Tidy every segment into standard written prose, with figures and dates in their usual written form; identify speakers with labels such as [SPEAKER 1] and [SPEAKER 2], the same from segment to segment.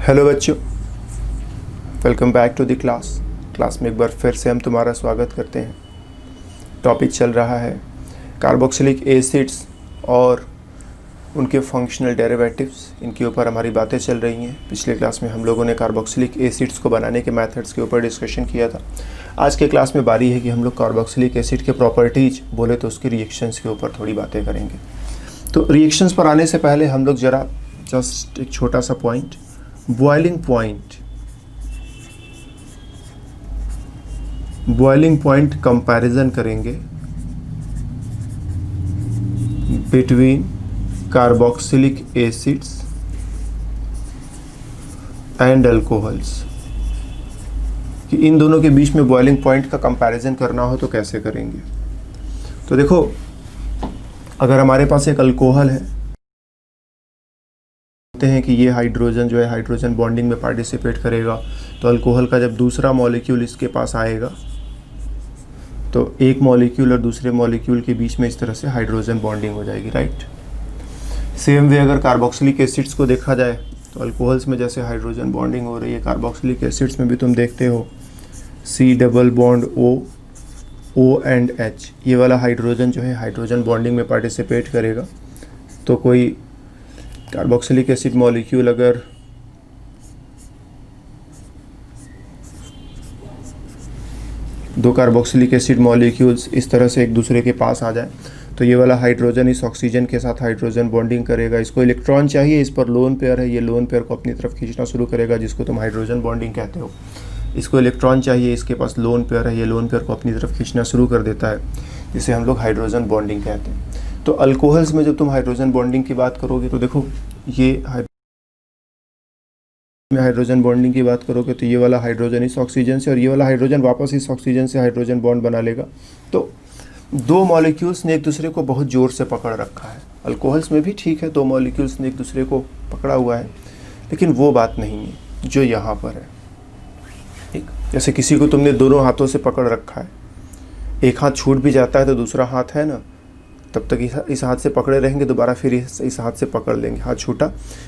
[SPEAKER 1] Hello बच्चों, welcome back to the class में एक बार फिर से हम तुम्हारा स्वागत करते हैं। टॉपिक चल रहा है कार्बोक्सिलिक एसिड्स और उनके फंक्शनल डेरिवेटिव्स। इनके ऊपर हमारी बातें चल रही हैं। पिछले क्लास में हम लोगों ने कार्बोक्सिलिक एसिड्स को बनाने के मेथड्स के ऊपर डिस्कशन किया था। आज के क्लास में बारी है कि हम लोग कार्बोक्सिलिक एसिड के प्रॉपर्टीज बोले तो उसकी रिएक्शंस के ऊपर थोड़ी बातें करेंगे। तो रिएक्शंस पर आने से पहले हम लोग ज़रा जस्ट एक छोटा सा पॉइंट, बॉइलिंग पॉइंट कंपैरिजन करेंगे between carboxylic acids and alcohols, कि इन दोनों के बीच में बॉइलिंग पॉइंट का कंपैरिजन करना हो तो कैसे करेंगे। तो देखो, अगर हमारे पास एक अल्कोहल है, हैं कि ये हाइड्रोजन जो है हाइड्रोजन बॉन्डिंग में पार्टिसिपेट करेगा, तो अल्कोहल का जब दूसरा मॉलिक्यूल इसके पास आएगा तो एक मॉलिक्यूल और दूसरे मॉलिक्यूल के बीच में इस तरह से हाइड्रोजन बॉन्डिंग हो जाएगी, राइट। सेम वे अगर कार्बोक्सिलिक एसिड्स को देखा जाए तो अल्कोहल्स में जैसे हाइड्रोजन बॉन्डिंग हो रही है, कार्बोक्सिलिक एसिड्स में भी तुम देखते हो C double bond O and H, ये वाला हाइड्रोजन जो है हाइड्रोजन बॉन्डिंग में पार्टिसिपेट करेगा। तो कोई कार्बोक्सिलिक एसिड मॉलिक्यूल अगर दो कार्बोक्सिलिक एसिड मॉलिक्यूल्स इस तरह से एक दूसरे के पास आ जाए तो ये वाला हाइड्रोजन इस ऑक्सीजन के साथ हाइड्रोजन बॉन्डिंग करेगा। इसको इलेक्ट्रॉन चाहिए, इस पर लोन पेयर है, ये लोन पेयर को अपनी तरफ खींचना शुरू करेगा, जिसको तुम हाइड्रोजन बॉन्डिंग कहते हो। इसको इलेक्ट्रॉन चाहिए, इसके पास लोन पेयर है, ये लोन पेयर को अपनी तरफ खींचना शुरू कर देता है, जिसे हम लोग हाइड्रोजन बॉन्डिंग कहते हैं। तो अल्कोहल्स में जब तुम हाइड्रोजन बॉन्डिंग की बात करोगे तो देखो, ये हाइड्रोजन बॉन्डिंग की बात करोगे तो ये वाला हाइड्रोजन इस ऑक्सीजन से और ये वाला हाइड्रोजन वापस इस ऑक्सीजन से हाइड्रोजन बॉन्ड बना लेगा। तो दो मॉलिक्यूल्स ने एक दूसरे को बहुत ज़ोर से पकड़ रखा है। अल्कोहल्स में भी ठीक है, दो मॉलिक्यूल्स ने एक दूसरे को पकड़ा हुआ है, लेकिन वो बात नहीं है जो यहाँ पर है। ठीक, जैसे किसी को तुमने दोनों हाथों से पकड़ रखा है, एक हाथ छूट भी जाता है तो दूसरा हाथ है ना, तब तक इस हाथ से पकड़े रहेंगे, दोबारा फिर इस हाथ से पकड़ लेंगे, हाथ छूटा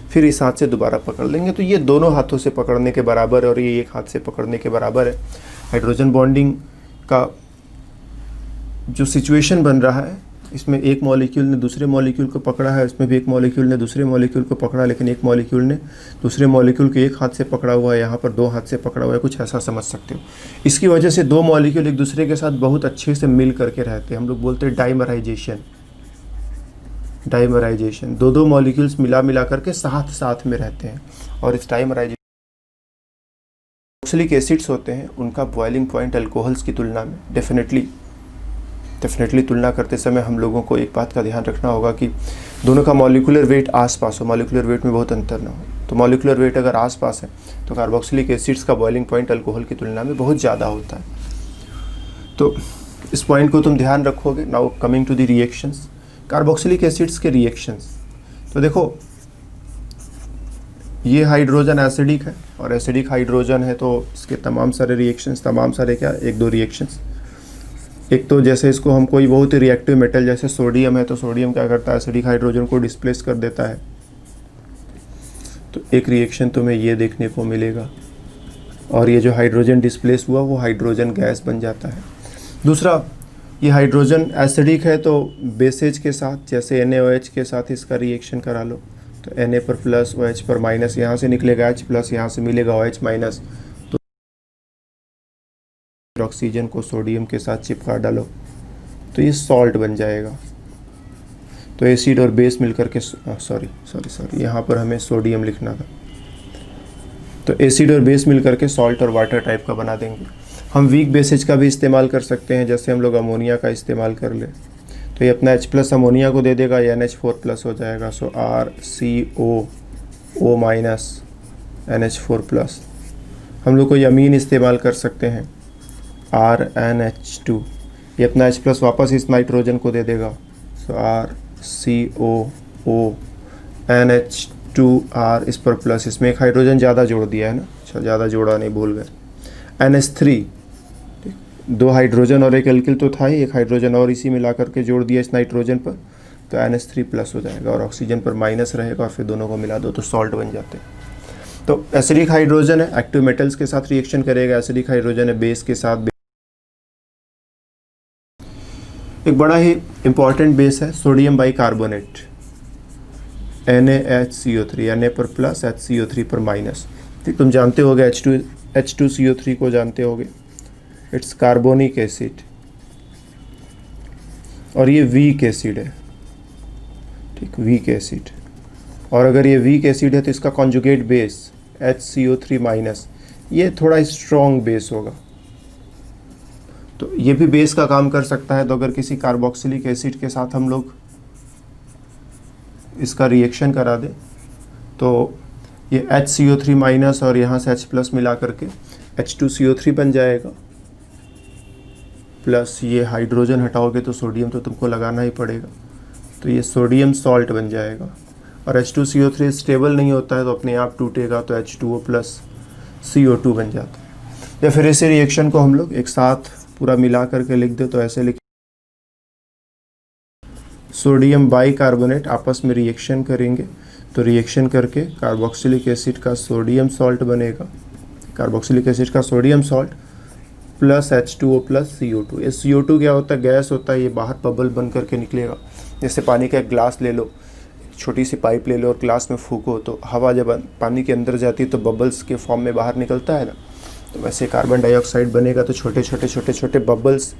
[SPEAKER 1] फिर इस हाथ से दोबारा पकड़ लेंगे। तो ये दोनों हाथों से पकड़ने के बराबर है और ये एक हाथ से पकड़ने के बराबर है। हाइड्रोजन बॉन्डिंग का जो सिचुएशन बन रहा है, इसमें एक मॉलिक्यूल ने दूसरे मॉलिक्यूल को पकड़ा है, इसमें भी एक मॉलिक्यूल ने दूसरे मॉलिक्यूल को पकड़ा, लेकिन एक मॉलिक्यूल ने दूसरे मॉलिक्यूल को एक हाथ से पकड़ा हुआ है, यहाँ पर दो हाथ से पकड़ा हुआ है, कुछ ऐसा समझ सकते हो। इसकी वजह से दो मॉलिक्यूल एक दूसरे के साथ बहुत अच्छे से मिल करके रहते हैं। हम लोग बोलते हैं डाइमराइजेशन। दो मॉलिक्यूल्स मिला करके साथ में रहते हैं। और इस डाइमराइजेशन कार्बोक्सिलिक एसिड्स होते हैं, उनका बॉइलिंग पॉइंट अल्कोहल्स की तुलना में डेफिनेटली तुलना करते समय हम लोगों को एक बात का ध्यान रखना होगा कि दोनों का मॉलिक्यूलर वेट आसपास हो, मॉलिक्यूलर वेट में बहुत अंतर ना हो। तो मॉलिक्यूलर वेट अगर आसपास है तो कार्बोक्सिलिक एसिड्स का बॉइलिंग पॉइंट अल्कोहल की तुलना में बहुत ज़्यादा होता है। तो इस पॉइंट को तुम ध्यान रखोगे। Now coming to the reactions, carboxylic acids के रिएक्शंस। तो देखो, ये हाइड्रोजन एसिडिक है और एसिडिक हाइड्रोजन है, तो इसके तमाम सारे रिएक्शंस, एक दो रिएक्शंस। एक तो जैसे इसको हम कोई बहुत ही रिएक्टिव मेटल जैसे सोडियम है, तो सोडियम क्या करता है, एसिडिक हाइड्रोजन को डिस्प्लेस कर देता है। तो एक रिएक्शन तुम्हें ये देखने को मिलेगा और ये जो हाइड्रोजन डिस्प्लेस हुआ वो हाइड्रोजन गैस बन जाता है। दूसरा, ये हाइड्रोजन एसिडिक है तो बेसेज के साथ जैसे NaOH के साथ इसका रिएक्शन करा लो, तो Na पर प्लस, OH पर माइनस, यहाँ से निकलेगा H प्लस, यहाँ से मिलेगा OH माइनस, तो ऑक्सीजन को सोडियम के साथ चिपका डालो तो ये सॉल्ट बन जाएगा। तो एसिड और बेस मिलकर के सॉरी यहाँ पर हमें सोडियम लिखना था। तो एसिड और बेस मिलकर के सॉल्ट और वाटर टाइप का बना देंगे। हम वीक बेसेज का भी इस्तेमाल कर सकते हैं, जैसे हम लोग अमोनिया का इस्तेमाल कर ले, तो ये अपना H प्लस अमोनिया को दे देगा, ये NH4 प्लस हो जाएगा। सो RCOO माइनस NH4 प्लस। हम लोग कोई अमीन इस्तेमाल कर सकते हैं, RNH2, ये अपना H प्लस वापस इस नाइट्रोजन को दे देगा। सो RCOO NH2R, इस पर प्लस, इसमें एक हाइड्रोजन ज़्यादा जोड़ दिया है ना, अच्छा ज़्यादा जोड़ा नहीं, भूल गए। NH3, दो हाइड्रोजन और एक एल्किल तो था ही, एक हाइड्रोजन और इसी मिला करके जोड़ दिया इस नाइट्रोजन पर, तो NH3 प्लस हो जाएगा और ऑक्सीजन पर माइनस रहेगा और फिर दोनों को मिला दो तो सॉल्ट बन जाते हैं। तो एसिडिक हाइड्रोजन है, एक्टिव मेटल्स के साथ रिएक्शन करेगा। एसिडिक हाइड्रोजन है, बेस के साथ। एक बड़ा ही इंपॉर्टेंट बेस है सोडियम बाइकार्बोनेट, NaHCO3, Na पर प्लस HCO3 पर माइनस। ठीक, तुम जानते होगे H2CO3 को जानते होगे, इट्स कार्बोनिक एसिड और ये वीक एसिड है। ठीक, वीक एसिड। और अगर ये वीक एसिड है तो इसका कॉन्जुगेट बेस HCO3 माइनस, ये थोड़ा स्ट्रॉन्ग बेस होगा। तो ये भी बेस का काम कर सकता है। तो अगर किसी कार्बोक्सिलिक एसिड के साथ हम लोग इसका रिएक्शन करा दें तो ये HCO3 माइनस और यहाँ से H प्लस मिला करके H2CO3 बन जाएगा। प्लस ये हाइड्रोजन हटाओगे तो सोडियम तो तुमको लगाना ही पड़ेगा, तो ये सोडियम सॉल्ट बन जाएगा। और H2CO3 स्टेबल नहीं होता है तो अपने आप टूटेगा, तो H2O प्लस CO2 बन जाता है। या फिर इसी रिएक्शन को हम लोग एक साथ पूरा मिला करके लिख दे तो ऐसे लिख, सोडियम बाइकार्बोनेट आपस में रिएक्शन करेंगे तो रिएक्शन करके कार्बोक्सिलिक एसिड का सोडियम सॉल्ट बनेगा, कार्बोक्सिलिक एसिड का sodium salt plus H2O plus CO2। ये CO2 क्या होता है? गैस होता है, ये बाहर बबल बन करके निकलेगा। जैसे पानी का एक ग्लास ले लो, छोटी सी पाइप ले लो और ग्लास में फूको तो हवा जब पानी के अंदर जाती है तो बबल्स के फॉर्म में बाहर निकलता है ना। तो वैसे कार्बन डाइऑक्साइड बनेगा तो छोटे छोटे बबल्स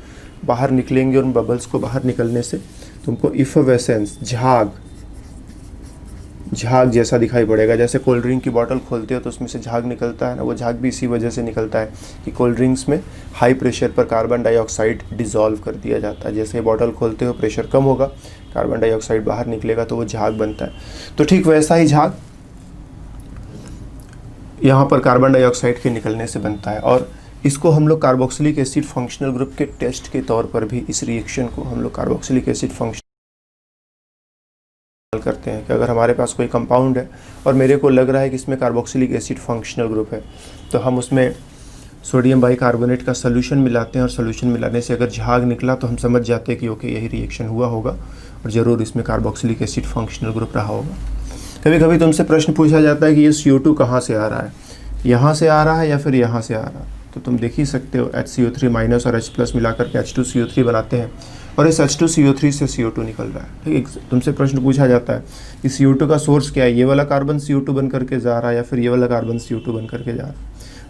[SPEAKER 1] बाहर निकलेंगे और उन बबल्स को बाहर निकलने से तुमको इफोवेसेंस, झाग जैसा दिखाई पड़ेगा। जैसे कोल्ड ड्रिंक की बोतल खोलते हो तो उसमें से झाग निकलता है ना, वो झाग भी इसी वजह से निकलता है कि कोल्ड ड्रिंक्स में हाई प्रेशर पर कार्बन डाइऑक्साइड डिज़ोल्व कर दिया जाता है। जैसे बोतल खोलते हो प्रेशर कम होगा, कार्बन डाइऑक्साइड बाहर निकलेगा तो वो झाग बनता है। तो ठीक वैसा ही झाग यहाँ पर कार्बन डाइऑक्साइड के निकलने से बनता है। और इसको हम लोग कार्बोक्सिलिक एसिड फंक्शनल ग्रुप के टेस्ट के तौर पर भी इस रिएक्शन को हम लोग कार्बोक्सिलिक एसिड फंक्शन करते हैं कि अगर हमारे पास कोई कंपाउंड है और मेरे को लग रहा है कि इसमें कार्बोक्सिलिक एसिड फंक्शनल ग्रुप है तो हम उसमें सोडियम बाइकार्बोनेट का सोल्यूशन मिलाते हैं और सोल्यूशन मिलाने से अगर झाग निकला तो हम समझ जाते हैं कि ओके यही रिएक्शन हुआ होगा और ज़रूर इसमें कार्बोक्सिलिक एसिड फंक्शनल ग्रुप रहा होगा। कभी कभी तुमसे प्रश्न पूछा जाता है कि ये CO2 कहाँ से आ रहा है, यहाँ से आ रहा है या फिर यहाँ से आ रहा है। तो तुम देख ही सकते हो HCO3 माइनस और H प्लस मिलाकर के H2CO3 बनाते हैं और इस H2CO3 से CO2 निकल रहा है। ठीक है, तुमसे प्रश्न पूछा जाता है कि CO2 का सोर्स क्या है, ये वाला कार्बन CO2 बन करके जा रहा है या फिर ये वाला कार्बन CO2 बन करके जा रहा है।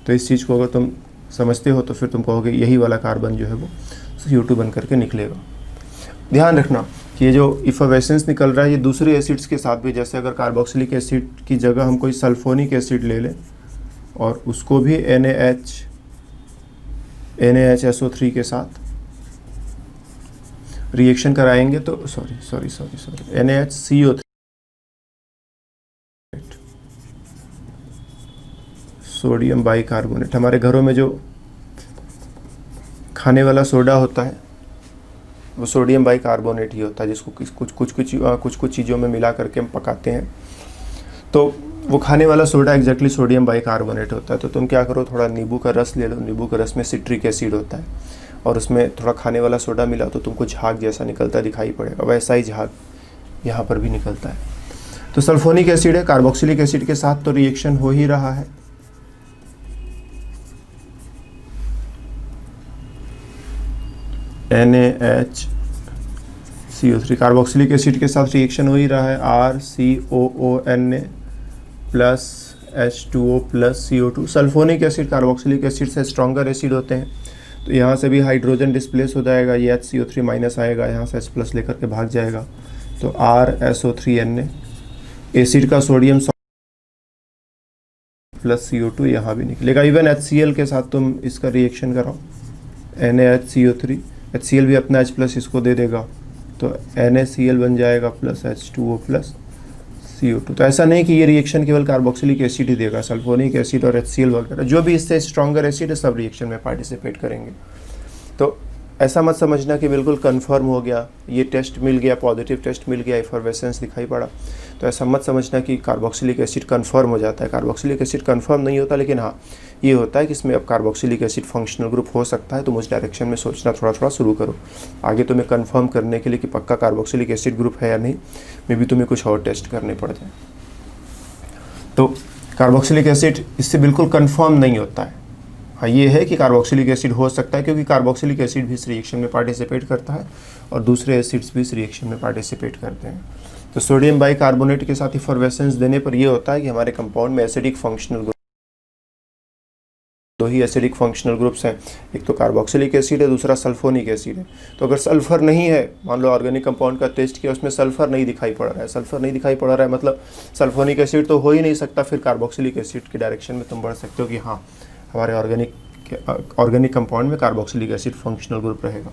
[SPEAKER 1] तो इस चीज़ को अगर तुम समझते हो तो फिर तुम कहोगे यही वाला कार्बन जो है वो CO2 बन करके निकलेगा। ध्यान रखना कि ये जो इफोवेसेंस निकल रहा है ये दूसरे एसिड्स के साथ भी, जैसे अगर कार्बोक्सिलिक एसिड की जगह हम कोई सल्फोनिक एसिड ले लें और उसको भी NaHSO3 के साथ रिएक्शन कराएंगे तो सॉरी NaHCO3 सोडियम बाइकार्बोनेट। हमारे घरों में जो खाने वाला सोडा होता है वो सोडियम बाइकार्बोनेट ही होता है, जिसको कुछ चीज़ों में मिला करके हम पकाते हैं तो वो खाने वाला सोडा एग्जैक्टली सोडियम बाइकार्बोनेट होता है। तो तुम क्या करो, थोड़ा नींबू का रस ले लो, नींबू के रस में सिट्रिक एसिड होता है और उसमें थोड़ा खाने वाला सोडा मिला तो तुमको झाग जैसा निकलता दिखाई पड़ेगा, वैसा ही झाग यहाँ पर भी निकलता है। तो सल्फोनिक एसिड है, कार्बोक्सिलिक एसिड के साथ तो रिएक्शन हो ही रहा है। NaHCO3 कार्बोक्सिलिक एसिड के साथ रिएक्शन हो ही रहा है, RCOONA plus H2O plus CO2। Sulphonic acid carboxylic acid से स्ट्रॉन्गर एसिड होते हैं तो यहाँ से भी हाइड्रोजन डिस्प्लेस हो जाएगा, ये HCO3 माइनस आएगा, यहाँ से H प्लस लेकर के भाग जाएगा तो RSO3Na। एसिड का सोडियम प्लस CO2 यहाँ भी निकलेगा। इवन HCl के साथ तुम इसका रिएक्शन कराओ, NaHCO3, HCl भी अपना H प्लस इसको दे देगा तो NaCl बन जाएगा प्लस H2O प्लस CO2। तो ऐसा नहीं कि ये रिएक्शन केवल कार्बोक्सिलिक एसिड ही देगा, सल्फोनिक एसिड और HCl वगैरह जो भी इससे स्ट्रॉन्गर एसिड है सब रिएक्शन में पार्टिसिपेट करेंगे। तो ऐसा मत समझना कि बिल्कुल कंफर्म हो गया, ये टेस्ट मिल गया, पॉजिटिव टेस्ट मिल गया, इफरवेसेंस दिखाई पड़ा, तो ऐसा मत समझना कि कार्बोक्सिलिक एसिड कंफर्म हो जाता है। कार्बोक्सिलिक एसिड कंफर्म नहीं होता, लेकिन हाँ ये होता है कि इसमें अब कार्बोक्सिलिक एसिड फंक्शनल ग्रुप हो सकता है। तो उस डायरेक्शन में सोचना थोड़ा थोड़ा शुरू करो। आगे तुम्हें कंफर्म करने के लिए कि पक्का कार्बोक्सिलिक एसिड ग्रुप है या नहीं, मे भी तुम्हें कुछ और टेस्ट करने पड़ जाए। तो कार्बोक्सिलिक एसिड इससे बिल्कुल कंफर्म नहीं होता है। हाँ, ये है कि कार्बोक्सिलिक एसिड हो सकता है, क्योंकि कार्बोक्सिलिक एसिड भी इस रिएक्शन में पार्टिसिपेट करता है और दूसरे एसिड्स भी इस रिएक्शन में पार्टिसिपेट करते हैं। तो सोडियम बाइकार्बोनेट के साथ इफरवेसेंस देने पर यह होता है कि हमारे कंपाउंड में एसिडिक फंक्शनल ग्रुप, दो ही एसिडिक फंक्शनल ग्रुप्स हैं, एक तो कार्बोक्सिलिक एसिड है, दूसरा सल्फोनिक एसिड है। तो अगर सल्फर नहीं है, मान लो ऑर्गेनिक कंपाउंड का टेस्ट किया, उसमें सल्फर नहीं दिखाई पड़ रहा है, सल्फर नहीं दिखाई पड़ रहा है मतलब सल्फोनिक एसिड तो हो ही नहीं सकता, फिर कार्बोक्सिलिक एसिड की डायरेक्शन में तुम बढ़ सकते हो कि हाँ हमारे ऑर्गेनिक कंपाउंड में कार्बोक्सिलिक एसिड फंक्शनल ग्रुप रहेगा।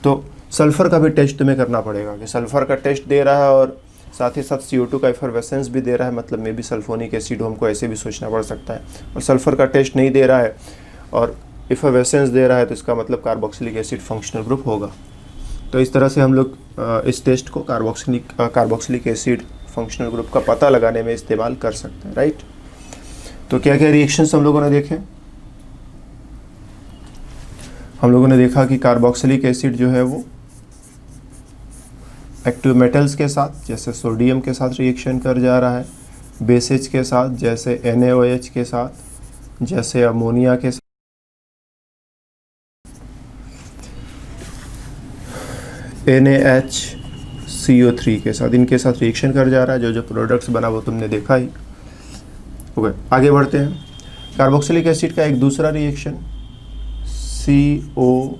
[SPEAKER 1] तो सल्फर का भी टेस्ट तुम्हें करना पड़ेगा कि सल्फर का टेस्ट दे रहा है और साथ ही साथ CO2 का इफरवेसेंस भी दे रहा है, मतलब मे भी सल्फोनिक एसिड हमको ऐसे भी सोचना पड़ सकता है। और सल्फर का टेस्ट नहीं दे रहा है और इफरवेसेंस दे रहा है, तो इसका मतलब कार्बोक्सिलिक एसिड फंक्शनल ग्रुप होगा। तो इस तरह से हम लोग इस टेस्ट को कार्बोक्सिलिक एसिड फंक्शनल ग्रुप का पता लगाने में इस्तेमाल कर सकते हैं, राइट। तो क्या क्या रिएक्शंस हम लोगों ने देखे? हम लोगों ने देखा कि कार्बोक्सिलिक एसिड जो है वो एक्टिव मेटल्स के साथ जैसे सोडियम के साथ रिएक्शन कर जा रहा है, बेसेज के साथ जैसे NaOH के साथ, जैसे अमोनिया के साथ, NaHCO3 के साथ, इनके साथ रिएक्शन कर जा रहा है। जो जो प्रोडक्ट्स बना वो तुमने देखा ही। ओके, आगे बढ़ते हैं। कार्बोक्सिलिक एसिड का एक दूसरा रिएक्शन COOH,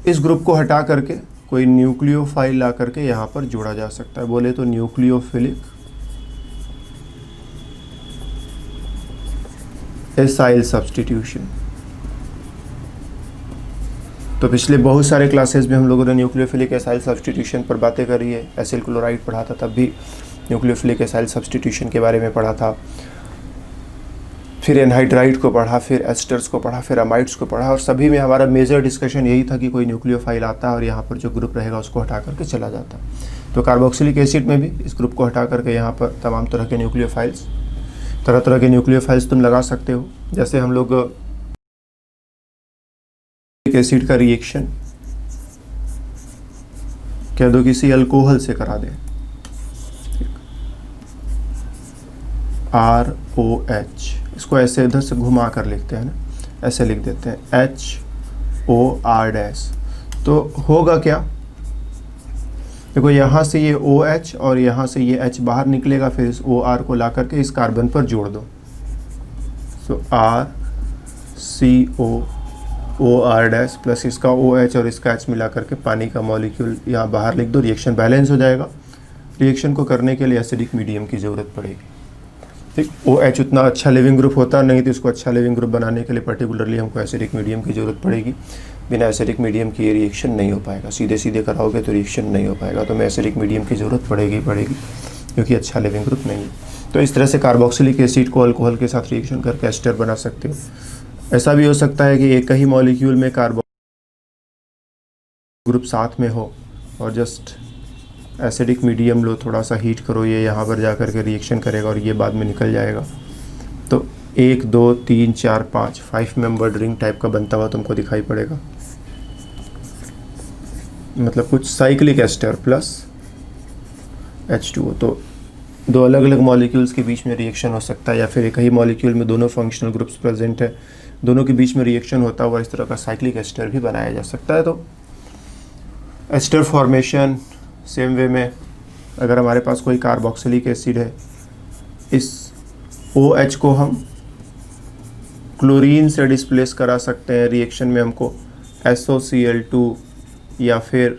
[SPEAKER 1] इस ग्रुप को हटा करके कोई न्यूक्लियोफाइल ला करके यहाँ पर जोड़ा जा सकता है। बोले तो न्यूक्लियोफिलिक एसाइल सब्स्टिट्यूशन। तो पिछले बहुत सारे क्लासेस में हम लोगों ने न्यूक्लियोफिलिक एसाइल सब्स्टिट्यूशन पर बातें करी है। एसिल क्लोराइड पढ़ा था, तब भी न्यूक्लियोफिलिक एसाइल सब्स्टिट्यूशन के बारे में पढ़ा था। फिर एनहाइड्राइड को पढ़ा, फिर एस्टर्स को पढ़ा, फिर अमाइड्स को पढ़ा, और सभी में हमारा मेजर डिस्कशन यही था कि कोई न्यूक्लियोफाइल आता है और यहाँ पर जो ग्रुप रहेगा उसको हटा करके चला जाता। तो कार्बोक्सिलिक एसिड में भी इस ग्रुप को हटा करके यहाँ पर तमाम तरह के न्यूक्लियोफाइल्स तुम लगा सकते हो। जैसे हम लोग एसिड का रिएक्शन कह दो किसी अल्कोहल से करा दें, ROH, इसको ऐसे इधर से घुमा कर लिखते हैं ना, ऐसे लिख देते हैं HOR'। तो होगा क्या, देखो यहाँ से ये OH और यहाँ से ये H बाहर निकलेगा, फिर इस OR को ला करके इस कार्बन पर जोड़ दो। तो RCOOR' प्लस इसका OH और इसका H मिला करके पानी का मॉलिक्यूल यहाँ बाहर लिख दो। रिएक्शन बैलेंस हो जाएगा। रिएक्शन को करने के लिए एसिडिक मीडियम की ज़रूरत पड़ेगी। ठीक, OH उतना अच्छा लिविंग ग्रुप होता नहीं, तो इसको अच्छा लिविंग ग्रुप बनाने के लिए पर्टिकुलरली हमको एसिडिक मीडियम की ज़रूरत पड़ेगी। बिना एसिडिक मीडियम की ये रिएक्शन नहीं हो पाएगा, सीधे सीधे कराओगे तो रिएक्शन नहीं हो पाएगा। तो मैं एसिडिक मीडियम की ज़रूरत पड़ेगी क्योंकि अच्छा लिविंग ग्रुप नहीं है। तो इस तरह से कार्बोक्सिलिक एसिड को अल्कोहल के साथ रिएक्शन करके एस्टर बना सकते हो। ऐसा भी हो सकता है कि एक ही मॉलिक्यूल में कार्बो ग्रुप साथ में हो और जस्ट एसिडिक मीडियम लो, थोड़ा सा हीट करो, ये यहाँ पर जा कर के रिएक्शन करेगा और ये बाद में निकल जाएगा। तो 1 2 3 4 5 मेंबर्ड रिंग टाइप का बनता हुआ तुमको दिखाई पड़ेगा। मतलब कुछ साइक्लिक एस्टर प्लस H2O। तो दो अलग अलग मॉलिक्यूल्स के बीच में रिएक्शन हो सकता है, या फिर एक ही मॉलिक्यूल में दोनों फंक्शनल ग्रुप्स प्रेजेंट है, दोनों के बीच में रिएक्शन होता हुआ इस तरह का साइक्लिक एस्टर भी बनाया जा सकता है। तो एस्टर फॉर्मेशन सेम वे में, अगर हमारे पास कोई कार्बोक्सिलिक एसिड है, इस OH को हम क्लोरीन से डिस्प्लेस करा सकते हैं। रिएक्शन में हमको SOCl2 या फिर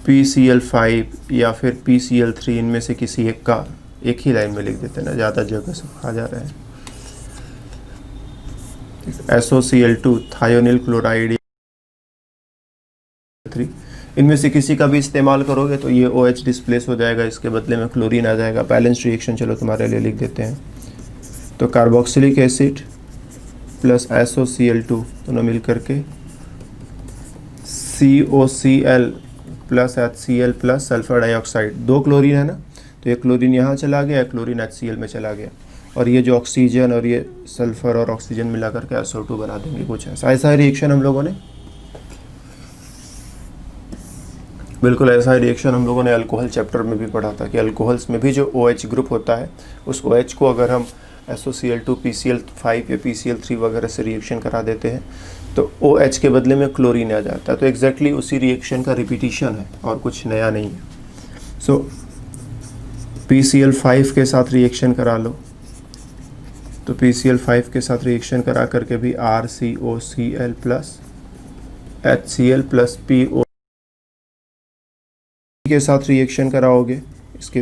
[SPEAKER 1] PCl5 या फिर PCl3, इनमें से किसी एक का एक ही लाइन में लिख देते हैं ना, ज़्यादा जगह से खा जा रहा है। SOCl2 थायोनिल क्लोराइड 3, इनमें से किसी का भी इस्तेमाल करोगे तो ये OH डिस्प्लेस हो जाएगा, इसके बदले में क्लोरीन आ जाएगा। बैलेंस रिएक्शन चलो तुम्हारे लिए लिख देते हैं। तो कार्बोक्सिलिक एसिड प्लस SOCl2 दोनों मिल करके COCl plus HCl plus sulphur dioxide, 2 chlorine है ना, तो ये क्लोरीन यहाँ चला गया, क्लोरीन HCl में चला गया, और ये जो ऑक्सीजन और ये सल्फर और ऑक्सीजन मिला करके SO2 बना देंगे। कुछ ऐसा रिएक्शन हम लोगों ने बिल्कुल ऐसा रिएक्शन हम लोगों ने अल्कोहल चैप्टर में भी पढ़ा था कि अल्कोहल्स में भी जो OH ग्रुप होता है उस OH को अगर हम SOCl2 PCl5 या PCl3 वगैरह से रिएक्शन करा देते हैं तो OH के बदले में क्लोरीन आ जाता है। तो एग्जैक्टली उसी रिएक्शन का रिपीटिशन है और कुछ नया नहीं है। सो PCl5 के साथ रिएक्शन करा लो, तो PCl5 के साथ रिएक्शन करा करके भी RCOCl plus HCl plus PO के साथ रिएक्शन कराओगे, इसके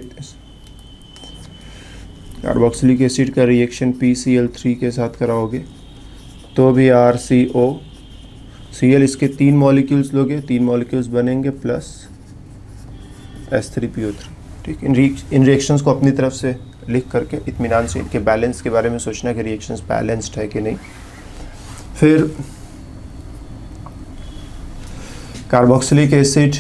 [SPEAKER 1] कार्बोक्सिलिक एसिड का रिएक्शन PCl3 के साथ कराओगे तो भी RCOCl, इसके 3 मॉलिक्यूल्स लोगे, 3 मॉलिक्यूल्स बनेंगे प्लस H3PO3। ठीक, इन रिएक्शंस को अपनी तरफ से लिख करके इत्मीनान से इनके बैलेंस के बारे में सोचना कि रिएक्शंस बैलेंस्ड है कि नहीं। फिर कार्बोक्सिलिक एसिड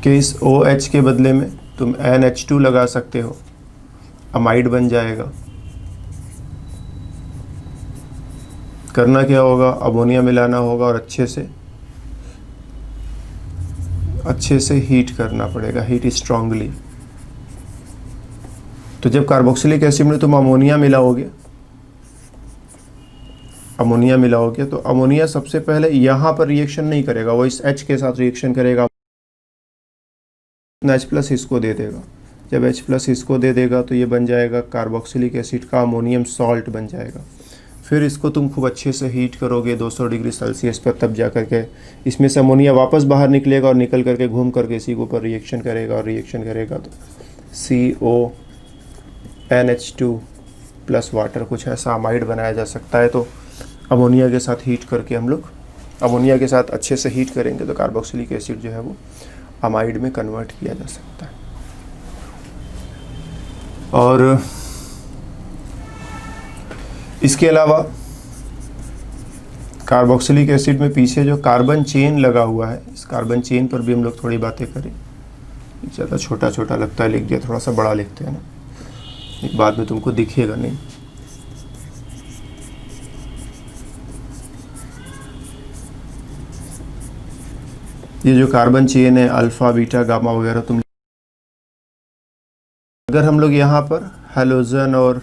[SPEAKER 1] के इस OH के बदले में तुम NH2 लगा सकते हो, अमाइड बन जाएगा। करना क्या होगा, अमोनिया मिलाना होगा और अच्छे से हीट करना पड़ेगा, हीट स्ट्रांगली। तो जब कार्बोक्सिलिक एसिड में तुम अमोनिया मिलाओगे तो अमोनिया सबसे पहले यहाँ पर रिएक्शन नहीं करेगा, वो इस H के साथ रिएक्शन करेगा, H प्लस इसको दे देगा। जब H प्लस इसको दे देगा तो ये बन जाएगा कार्बोक्सिलिक एसिड का अमोनियम सॉल्ट बन जाएगा। फिर इसको तुम खूब अच्छे से हीट करोगे 200 डिग्री सेल्सियस पर, तब जा करके इसमें से अमोनिया वापस बाहर निकलेगा और निकल करके घूम करके इसी के ऊपर रिएक्शन करेगा और रिएक्शन करेगा तो CONH2 प्लस वाटर कुछ ऐसा अमाइड बनाया जा सकता है। तो अमोनिया के साथ हीट करके हम लोग अमोनिया के साथ अच्छे से हीट करेंगे तो कार्बोक्सिलिक एसिड जो है वो अमाइड में कन्वर्ट किया जा सकता है। और इसके अलावा कार्बोक्सिलिक एसिड में पीछे जो कार्बन चेन लगा हुआ है, इस कार्बन चेन पर भी हम लोग थोड़ी बातें करें। ज़्यादा छोटा छोटा लगता है लिख दिया, थोड़ा सा बड़ा लिखते हैं ना, एक बाद में तुमको दिखेगा नहीं। ये जो कार्बन चेन है अल्फा बीटा गामा वगैरह तुम, अगर हम लोग यहाँ पर हैलोजन और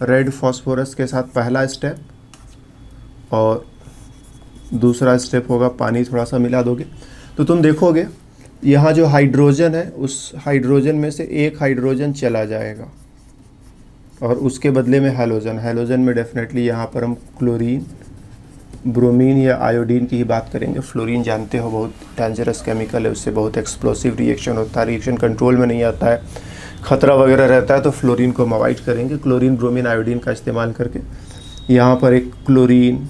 [SPEAKER 1] रेड फॉस्फोरस के साथ पहला स्टेप और दूसरा स्टेप होगा पानी थोड़ा सा मिला दोगे तो तुम देखोगे यहाँ जो हाइड्रोजन है उस हाइड्रोजन में से एक हाइड्रोजन चला जाएगा और उसके बदले में हैलोजन में डेफिनेटली यहाँ पर हम क्लोरीन, ब्रोमीन या आयोडीन की ही बात करेंगे। फ्लोरीन जानते हो बहुत डेंजरस केमिकल है, उससे बहुत एक्सप्लोसिव रिएक्शन होता है, रिएक्शन कंट्रोल में नहीं आता है, खतरा वगैरह रहता है, तो फ्लोरीन को हम अवॉइड करेंगे। क्लोरीन, ब्रोमीन, आयोडीन का इस्तेमाल करके यहाँ पर एक क्लोरीन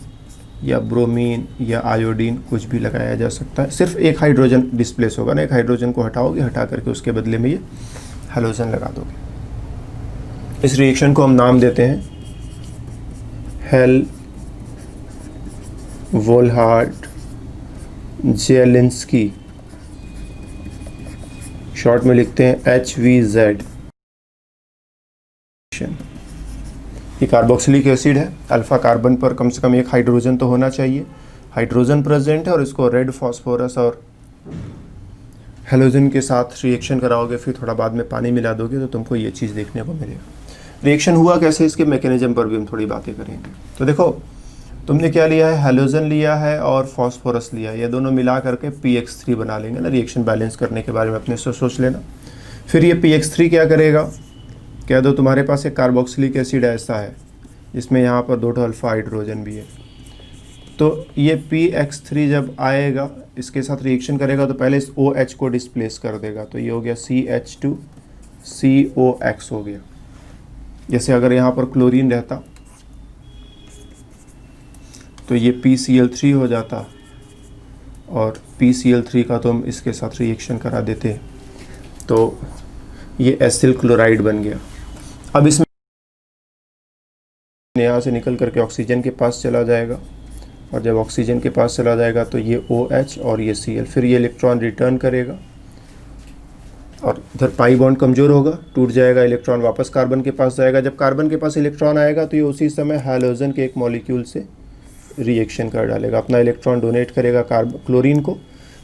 [SPEAKER 1] या ब्रोमीन या आयोडीन कुछ भी लगाया जा सकता है। सिर्फ एक हाइड्रोजन डिस्प्लेस होगा ना, एक हाइड्रोजन को हटाओगे, हटा करके उसके बदले में ये हैलोजन लगा दोगे। इस रिएक्शन को हम नाम देते हैं हेल वोल्हार्ट जेलिंस्की, शॉर्ट में लिखते हैं HVZ। ये कार्बोक्सिलिक एसिड है, अल्फा कार्बन पर कम से कम एक हाइड्रोजन तो होना चाहिए, हाइड्रोजन प्रेजेंट है और इसको रेड फॉस्फोरस और हैलोजन के साथ रिएक्शन कराओगे, फिर थोड़ा बाद में पानी मिला दोगे तो तुमको ये चीज़ देखने को मिलेगा। रिएक्शन हुआ कैसे, इसके मैकेनिज्म पर भी हम थोड़ी बातें करेंगे। तो देखो तुमने क्या लिया है, हैलोजन लिया है और फॉस्फोरस लिया है, ये दोनों मिला करके PX3 बना लेंगे ना। रिएक्शन बैलेंस करने के बारे में अपने से सोच लेना। फिर ये PX3 क्या करेगा, कह दो तुम्हारे पास एक कार्बोक्सिलिक एसिड ऐसा है जिसमें यहाँ पर 2 अल्फा हाइड्रोजन भी है, तो ये PX3 जब आएगा इसके साथ रिएक्शन करेगा तो पहले इस OH को डिस्प्लेस कर देगा, तो ये हो गया CH2COX हो गया। जैसे अगर यहाँ पर क्लोरीन रहता तो ये PCl3 हो जाता और PCl3 का तो हम इसके साथ रिएक्शन करा देते तो ये एसिल क्लोराइड बन गया। अब इसमें यहाँ से निकल करके ऑक्सीजन के पास चला जाएगा और जब ऑक्सीजन के पास चला जाएगा तो ये OH और ये Cl, फिर ये इलेक्ट्रॉन रिटर्न करेगा और इधर पाई बॉन्ड कमज़ोर होगा, टूट जाएगा, इलेक्ट्रॉन वापस कार्बन के पास जाएगा। जब कार्बन के पास इलेक्ट्रॉन आएगा तो ये उसी समय हैलोजन के एक मॉलिक्यूल से रिएक्शन कर डालेगा, अपना इलेक्ट्रॉन डोनेट करेगा क्लोरीन को,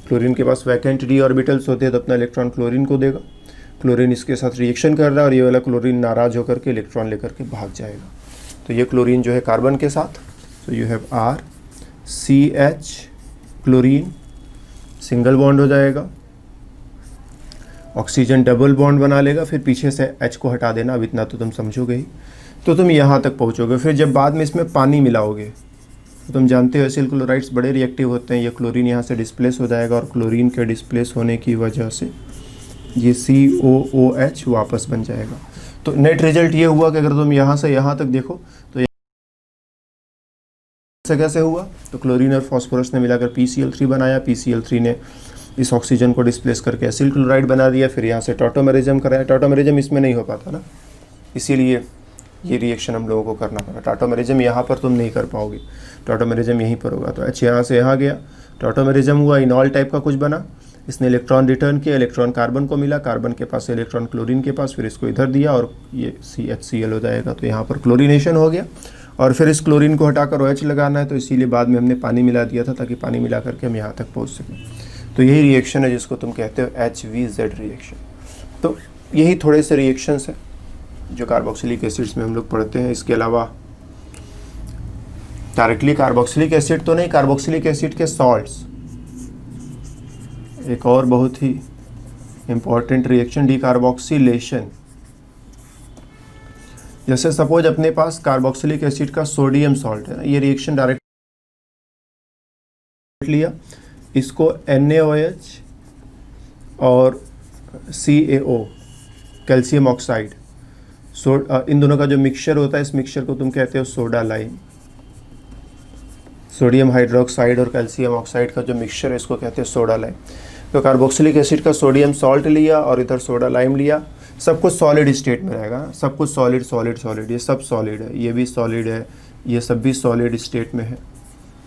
[SPEAKER 1] क्लोरीन के पास वैकेंट डी ऑर्बिटल्स होते हैं तो अपना इलेक्ट्रॉन क्लोरीन को देगा, क्लोरीन इसके साथ रिएक्शन कर रहा है और ये वाला क्लोरीन नाराज होकर के इलेक्ट्रॉन लेकर के भाग जाएगा। तो ये क्लोरीन जो है कार्बन के साथ, तो you have R C H chlorine, single bond हो जाएगा, ऑक्सीजन डबल बॉन्ड बना लेगा, फिर पीछे से H को हटा देना, अब इतना तो तुम समझोगे ही, तो तुम यहाँ तक पहुँचोगे। फिर जब बाद में इसमें पानी मिलाओगे तो तुम जानते हो एसिल क्लोराइड्स बड़े रिएक्टिव होते हैं, ये क्लोरीन यहाँ से डिस्प्लेस हो जाएगा और क्लोरीन के डिस्प्लेस होने की वजह से ये COOH वापस बन जाएगा। तो नेट रिजल्ट ये हुआ कि अगर तुम यहाँ से यहाँ तक देखो तो कैसे हुआ, तो क्लोरीन और फास्फोरस ने मिलाकर PCl3 बनाया, PCl3 ने इस ऑक्सीजन को डिस्प्लेस करके एसिल क्लोराइड बना दिया, फिर यहाँ से टॉटोमेरिज्म कराया। टॉटोमेरिज्म इसमें नहीं हो पाता ना, इसीलिए ये रिएक्शन हम लोगों को करना पड़ा। टॉटोमेरिज्म यहाँ पर तुम नहीं कर पाओगे, टॉटोमेरिज्म यहीं पर होगा। तो H यहाँ से यहाँ गया, टॉटोमेरिज्म हुआ, इनॉल टाइप का कुछ बना, इसने इलेक्ट्रॉन रिटर्न किया, इलेक्ट्रॉन कार्बन को मिला, कार्बन के पास इलेक्ट्रॉन क्लोरीन के पास, फिर इसको इधर दिया और ये CHCl हो जाएगा। तो यहाँ पर क्लोरीनेशन हो गया और फिर इस क्लोरीन को हटाकर OH लगाना है, तो इसीलिए बाद में हमने पानी मिला दिया था ताकि पानी मिला करके हम यहाँ तक पहुँच सकें। तो यही रिएक्शन है जिसको तुम कहते हो HVZ रिएक्शन। तो यही थोड़े से रिएक्शंस हैं जो कार्बोक्सिलिक एसिड्स में हम लोग पढ़ते हैं। इसके अलावा डायरेक्टली कार्बोक्सिलिक एसिड तो नहीं, कार्बोक्सिलिक एसिड के सॉल्ट्स, एक और बहुत ही इम्पॉर्टेंट रिएक्शन डीकार्बोक्सिलेशन। जैसे सपोज अपने पास कार्बोक्सिलिक एसिड का सोडियम सॉल्ट है, ये रिएक्शन डायरेक्ट लिया, इसको NaOH और CaO कैल्शियम ऑक्साइड, इन दोनों का जो मिक्सचर होता है, इस मिक्सचर को तुम कहते हो सोडा लाइम। सोडियम हाइड्रोक्साइड और कैल्शियम ऑक्साइड का जो मिक्सचर है इसको कहते हैं सोडा लाइम। तो कार्बोक्सिलिक एसिड का सोडियम सॉल्ट लिया और इधर सोडा लाइम लिया, सब कुछ सॉलिड स्टेट में रहेगा, सब कुछ सॉलिड सॉलिड सॉलिड, ये सब सॉलिड है, ये भी सॉलिड है, ये सब भी सॉलिड स्टेट में है,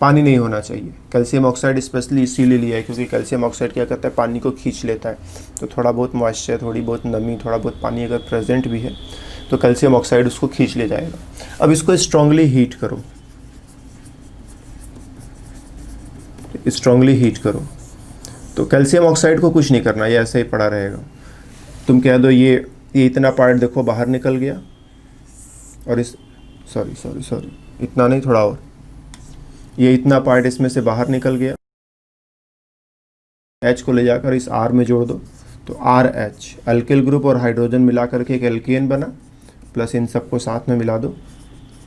[SPEAKER 1] पानी नहीं होना चाहिए। कैल्शियम ऑक्साइड स्पेशली इसीलिए लिया है क्योंकि कैल्शियम ऑक्साइड क्या करता है, पानी को खींच लेता है। तो थोड़ा बहुत मॉइस्चर, थोड़ी बहुत नमी, थोड़ा बहुत पानी अगर प्रेजेंट भी है तो कैल्शियम ऑक्साइड उसको खींच ले जाएगा। अब इसको स्ट्रांगली हीट करो, स्ट्रांगली हीट करो, तो कैल्शियम ऑक्साइड को कुछ नहीं करना, ये ऐसे ही पड़ा रहेगा। तुम कह दो ये इतना पार्ट देखो बाहर निकल गया और इस सॉरी इतना नहीं, थोड़ा और, ये इतना पार्ट इसमें से बाहर निकल गया, H को ले जाकर इस R में जोड़ दो, तो RH अल्किल ग्रुप और हाइड्रोजन मिला करके एक एल्केन बना, प्लस इन सबको साथ में मिला दो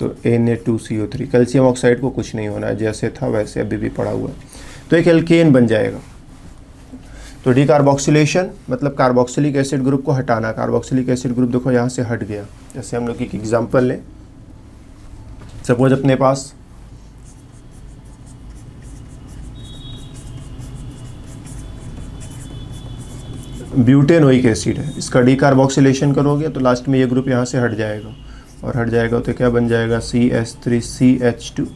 [SPEAKER 1] तो Na2CO3। कैल्शियम ऑक्साइड को कुछ नहीं होना है, जैसे था वैसे अभी भी पड़ा हुआ है, तो एक एल्केन बन जाएगा। तो डीकार्बोक्सिलेशन मतलब कार्बोक्सिलिक एसिड ग्रुप को हटाना। कार्बोक्सिलिक एसिड ग्रुप देखो यहाँ से हट गया। जैसे हम लोग एक एग्जांपल लें, सपोज अपने पास ब्यूटेनोइक एसिड है, इसका डीकार्बोक्सिलेशन करोगे तो लास्ट में ये ग्रुप यहाँ से हट जाएगा और हट जाएगा तो क्या बन जाएगा, CH3CH2,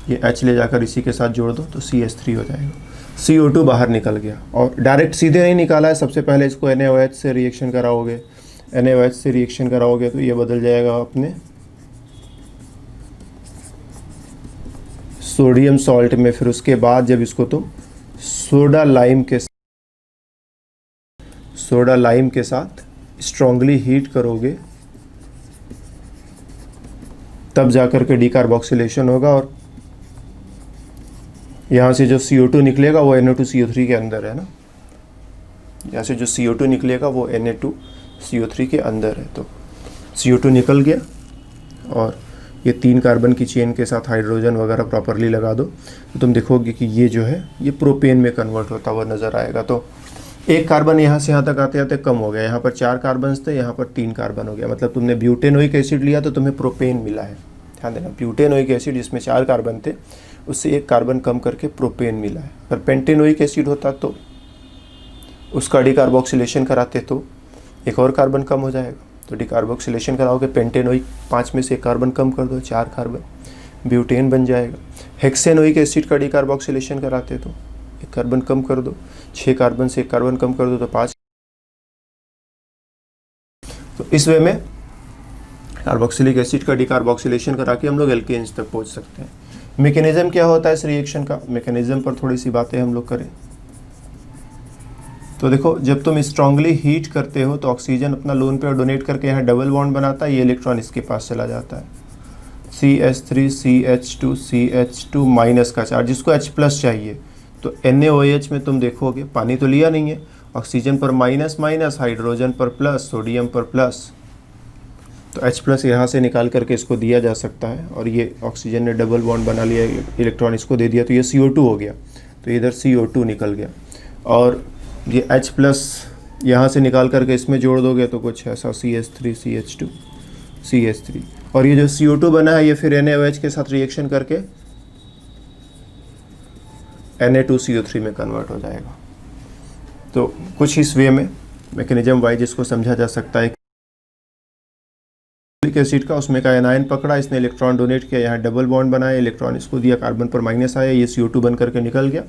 [SPEAKER 1] ये H ले जाकर इसी के साथ जोड़ दो तो CH3 हो जाएगा। CO2 बाहर निकल गया और डायरेक्ट सीधे नहीं निकाला है, सबसे पहले इसको NaOH से रिएक्शन कराओगे, NaOH से रिएक्शन कराओगे तो ये बदल जाएगा अपने सोडियम सॉल्ट में। फिर उसके बाद जब इसको तुम सोडा लाइम के साथ स्ट्रांगली हीट करोगे तब जाकर के डीकार्बोक्सिलेशन होगा और यहाँ से जो CO2 निकलेगा वो Na2CO3 के अंदर है ना, यहाँ से जो CO2 निकलेगा वो Na2CO3 के अंदर है। तो CO2 निकल गया और ये 3 कार्बन की चेन के साथ हाइड्रोजन वगैरह प्रॉपरली लगा दो तो तुम देखोगे कि ये जो है ये प्रोपेन में कन्वर्ट होता हुआ नज़र आएगा। तो एक कार्बन यहाँ से यहाँ तक आते आते कम हो गया, यहाँ पर 4 कार्बन थे, यहाँ पर 3 कार्बन हो गया, मतलब तुमने ब्यूटेनोइक एसिड लिया तो तुम्हें प्रोपेन मिला है। ध्यान देना, ब्यूटेनोइक एसिड जिसमें 4 कार्बन थे उससे 1 कार्बन कम करके प्रोपेन मिला है। अगर पेंटेनोइक एसिड होता तो उसका डीकार्बोक्सिलेशन कराते तो 1 और कार्बन कम हो जाएगा। तो डीकार्बोक्सिलेशन कराओगे, पेंटेनोइक 5 में से 1 कार्बन कम कर दो, 4 कार्बन, ब्यूटेन बन जाएगा। हेक्सेनोइक एसिड का डीकार्बोक्सिलेशन कराते तो 1 कार्बन कम कर दो, 6 कार्बन से 1 कार्बन कम कर दो तो 5। तो इस वे में कार्बोक्सिलिक एसिड का डीकार्बोक्सिलेशन करा के हम लोग एल्केन्स तक पहुंच सकते हैं। मैकेनिज्म क्या होता है इस रिएक्शन का, मैकेनिज्म पर थोड़ी सी बातें हम लोग करें। तो देखो जब तुम स्ट्रांगली हीट करते हो तो ऑक्सीजन अपना लोन पेयर डोनेट करके यहाँ डबल बॉन्ड बनाता है, ये इलेक्ट्रॉन इसके पास चला जाता है, CH3 CH2 CH2 माइनस का चार्ज, जिसको H प्लस चाहिए। तो NaOH में तुम देखोगे पानी तो लिया नहीं है, ऑक्सीजन पर माइनस माइनस, हाइड्रोजन पर प्लस, सोडियम पर प्लस, तो H प्लस यहाँ से निकाल करके इसको दिया जा सकता है, और ये ऑक्सीजन ने डबल बॉन्ड बना लिया, इलेक्ट्रॉन इसको दे दिया, तो ये CO2 हो गया, तो इधर CO2 निकल गया, और ये H प्लस यहाँ से निकाल करके इसमें जोड़ दोगे तो कुछ ऐसा CH3 CH2 CH3, और ये जो CO2 बना है ये फिर NaOH के साथ रिएक्शन करके Na2CO3 में कन्वर्ट हो जाएगा। तो कुछ इस वे में मैकेनिज्म वाइज इसको समझा जा सकता है। एसिड का उसमें का एनायन पकड़ा, इसने इलेक्ट्रॉन डोनेट किया, यहाँ डबल बॉन्ड बनाया, इलेक्ट्रॉन इसको दिया, कार्बन पर माइनस आया, ये CO2 बन करके निकल गया,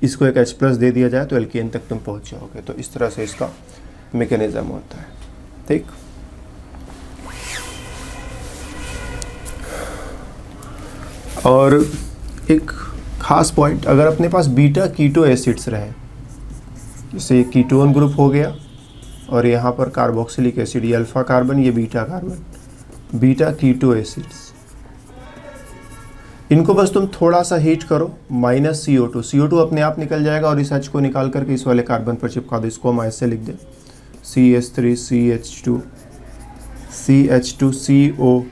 [SPEAKER 1] इसको एक H प्लस दे दिया जाए तो एल्केन तक तुम पहुँच जाओगे। तो इस तरह से इसका मैकेनिज्म होता है। ठीक, और एक खास पॉइंट, अगर अपने पास बीटा कीटो एसिड्स रहे, जैसे कीटोन ग्रुप हो गया और यहाँ पर कार्बोक्सिलिक एसिड, ये अल्फा कार्बन, ये beta carbon, beta keto acids, इनको बस तुम थोड़ा सा हीट करो, माइनस CO2 अपने आप निकल जाएगा, और इस H को निकाल करके इस वाले कार्बन पर चिपका दो, इसको हम ऐसे लिख दें CH3 CH2 CH2CO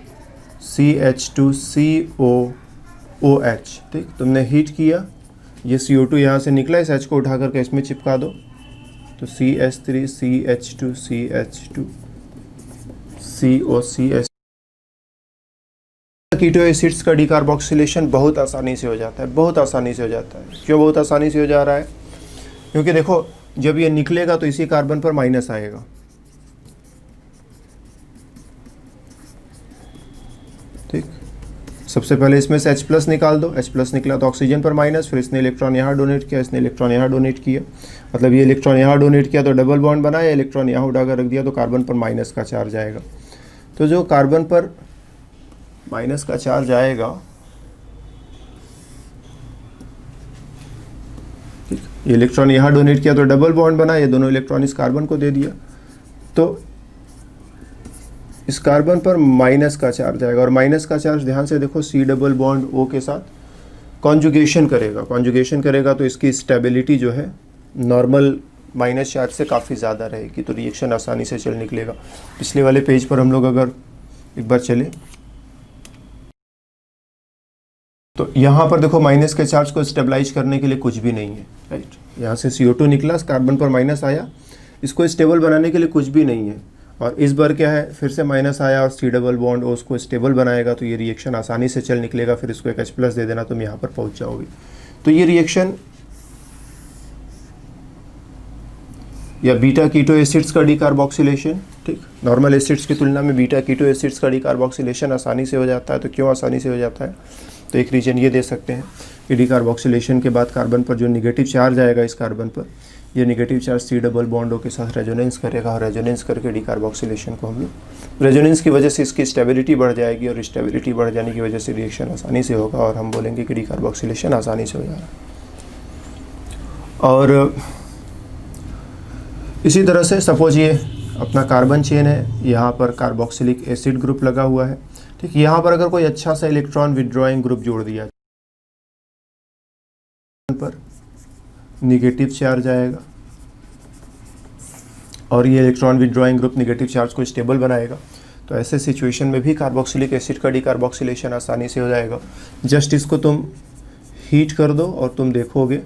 [SPEAKER 1] CH2COOH। ठीक, तुमने हीट किया, ये CO2 यहाँ से निकला, इस H को उठा करके इसमें चिपका दो, तो CH3 CH2 CH2 COCH। कीटो एसिड्स का डिकार्बोक्सिलेशन बहुत आसानी से हो जाता है, बहुत आसानी से हो जाता है। क्यों बहुत आसानी से हो जा रहा है? क्योंकि देखो जब ये निकलेगा तो इसी कार्बन पर माइनस आएगा, ठीक, सबसे पहले इसमें से H प्लस निकाल दो, H प्लस निकला तो ऑक्सीजन पर माइनस, फिर इसने इलेक्ट्रॉन यहाँ डोनेट किया, इसने इलेक्ट्रॉन यहाँ डोनेट किया, मतलब ये इलेक्ट्रॉन यहाँ डोनेट किया तो डबल बॉन्ड बना, या इलेक्ट्रॉन यहाँ उठाकर रख दिया तो कार्बन पर माइनस का चार्ज आएगा। तो जो कार्बन पर माइनस का चार्ज आएगा, ठीक, ये इलेक्ट्रॉन यहाँ डोनेट किया तो डबल बॉन्ड बना, ये दोनों इलेक्ट्रॉन इस कार्बन को दे दिया, तो इस कार्बन पर माइनस का चार्ज आएगा, और माइनस का चार्ज ध्यान से देखो C डबल बॉन्ड O के साथ कॉन्जुगेशन करेगा, कॉन्जुगेशन करेगा तो इसकी स्टेबिलिटी जो है नॉर्मल माइनस चार्ज से काफ़ी ज़्यादा रहेगी, तो रिएक्शन आसानी से चल निकलेगा। पिछले वाले पेज पर हम लोग अगर एक बार चले तो यहाँ पर देखो माइनस के चार्ज को स्टेबलाइज करने के लिए कुछ भी नहीं है, राइट, यहाँ से CO2 निकला, कार्बन पर माइनस आया, इसको स्टेबल बनाने के लिए कुछ भी नहीं है, और इस बार क्या है, फिर से माइनस आया और C डबल बॉन्ड O उसको स्टेबल बनाएगा, तो ये रिएक्शन आसानी से चल निकलेगा, फिर इसको एक H प्लस दे देना, तुम यहाँ पर पहुँच जाओगे। तो ये रिएक्शन या बीटा कीटो एसिड्स का डिकार्बोक्सिलेशन, ठीक, नॉर्मल एसिड्स की तुलना में बीटा कीटो एसिड्स का डिकार्बोक्सिलेशन आसानी से हो जाता है। तो क्यों आसानी से हो जाता है? तो एक रीजन ये दे सकते हैं कि डिकार्बोक्सिलेशन के बाद कार्बन पर जो निगेटिव चार्ज आएगा, इस कार्बन पर ये negative charge C double bond O के साथ रेजोनेंस करेगा, और रेजोनेंस करके डिकार्बोक्सिलेशन को हम लोग, रेजोनेंस की वजह से इसकी स्टेबिलिटी बढ़ जाएगी, और स्टेबिलिटी बढ़ जाने की वजह से रिएक्शन आसानी से होगा, और हम बोलेंगे कि डिकार्बोक्सिलेशन आसानी से हो जा रहा है। और इसी तरह से सपोज ये अपना कार्बन चेन है, यहाँ पर कार्बोक्सिलिक एसिड ग्रुप लगा हुआ है, ठीक, यहाँ पर अगर कोई अच्छा सा इलेक्ट्रॉन विड्रॉइंग ग्रुप जोड़ दिया, पर निगेटिव चार्ज आएगा, और ये electron withdrawing group negative charge को स्टेबल बनाएगा, तो ऐसे सिचुएशन में भी कार्बोक्सिलिक एसिड का डिकार्बोक्सिलेशन आसानी से हो जाएगा। जस्ट इसको तुम हीट कर दो और तुम देखोगे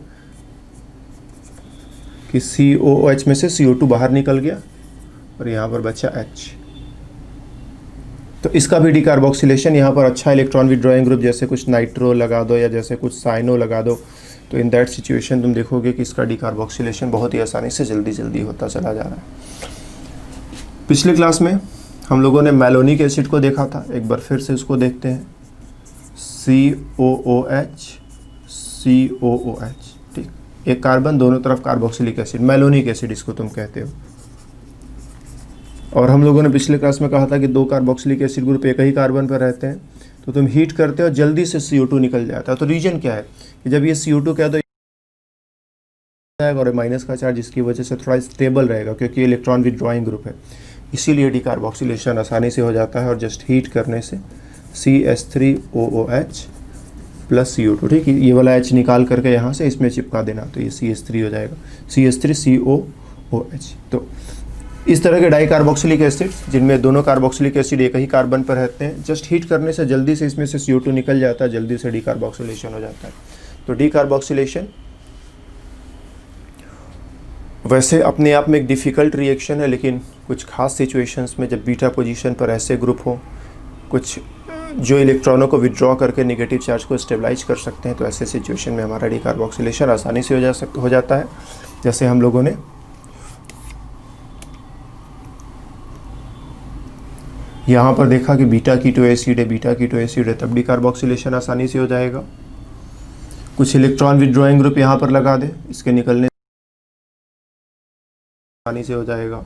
[SPEAKER 1] कि COOH में से CO2 बाहर निकल गया, और यहाँ पर बचा H। तो इसका भी डिकार्बोक्सिलेशन, यहाँ पर अच्छा इलेक्ट्रॉन विड्रॉइंग ग्रुप जैसे कुछ नाइट्रो लगा दो या जैसे कुछ साइनो लगा दो, तो इन दैट सिचुएशन तुम देखोगे कि इसका डिकार्बोक्सिलेशन बहुत ही आसानी से जल्दी होता चला जा रहा है। पिछले क्लास में हम लोगों ने मैलोनिक एसिड को देखा था, एक बार फिर से उसको देखते हैं, COOH COOH, ठीक, एक कार्बन दोनों तरफ कार्बोक्सिलिक एसिड, मैलोनिक एसिड इसको तुम कहते हो। और हम लोगों ने पिछले क्लास में कहा था कि दो कार्बोक्सिलिक एसिड ग्रुप एक ही कार्बन पर रहते हैं, तो तुम हीट करते हो जल्दी से CO2 निकल जाता है। तो रीजन क्या है कि जब ये CO2 क्या, तो जाएगा और माइनस का चार्ज इसकी वजह से थोड़ा स्टेबल रहेगा क्योंकि इलेक्ट्रॉन विथड्रॉइंग ग्रुप है, इसीलिए डिकार्बोक्सिलेशन आसानी से हो जाता है। और जस्ट हीट करने से CH3OOH प्लस CO2, ठीक है, ये वाला H निकाल करके यहाँ से इसमें चिपका देना तो ये CH3 हो जाएगा, CH3COOH। तो इस तरह के डाई कार्बोक्सिलिक एसिड्स जिनमें दोनों कार्बोक्सिलिक एसिड एक ही कार्बन पर रहते हैं, जस्ट हीट करने से जल्दी से इसमें से CO2 निकल जाता है, जल्दी से डिकार्बोक्सिलेशन हो जाता है। तो डिकार्बोक्सिलेशन वैसे अपने आप में एक डिफ़िकल्ट रिएक्शन है, लेकिन कुछ खास सिचुएशंस में जब बीटा पोजीशन पर ऐसे ग्रुप हो कुछ जो इलेक्ट्रॉनों को विड्रॉ करके नेगेटिव चार्ज को स्टेबलाइज कर सकते हैं, तो ऐसे सिचुएशन में हमारा डिकार्बोक्सिलेशन आसानी से हो जाता है। जैसे हम लोगों ने यहाँ पर देखा कि बीटा कीटो एसिड है, तब डिकार्बोक्सिलेशन आसानी से हो जाएगा। कुछ इलेक्ट्रॉन विड्रॉइंग ग्रुप यहाँ पर लगा दे, इसके निकलने आसानी से हो जाएगा।